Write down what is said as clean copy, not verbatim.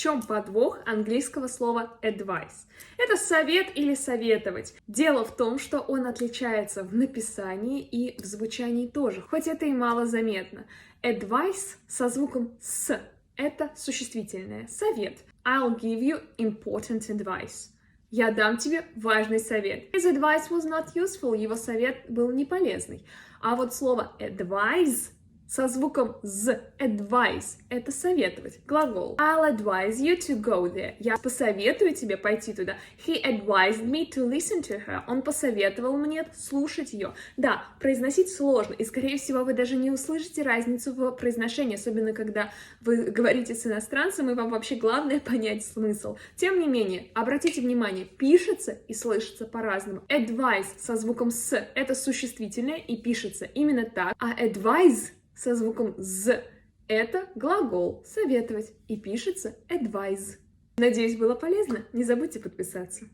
чем подвох английского слова advice? Это совет или советовать. Дело в том, что он отличается в написании и в звучании тоже, хоть это и мало заметно. Advice со звуком «с» — это существительное, совет. I'll give you important advice. Я дам тебе важный совет. His advice was not useful. Его совет был не полезный. А вот слово advise со звуком «з», advice, это советовать, глагол. I'll advise you to go there. Я посоветую тебе пойти туда. He advised me to listen to her. Он посоветовал мне слушать ее. Да, произносить сложно, и, скорее всего, вы даже не услышите разницу в произношении, особенно когда вы говорите с иностранцем, и вам вообще главное понять смысл. Тем не менее, обратите внимание, пишется и слышится по-разному. Advice со звуком «с» — это существительное и пишется именно так, а advise со звуком «з» — это глагол «советовать» и пишется advise. Надеюсь, было полезно. Не забудьте подписаться.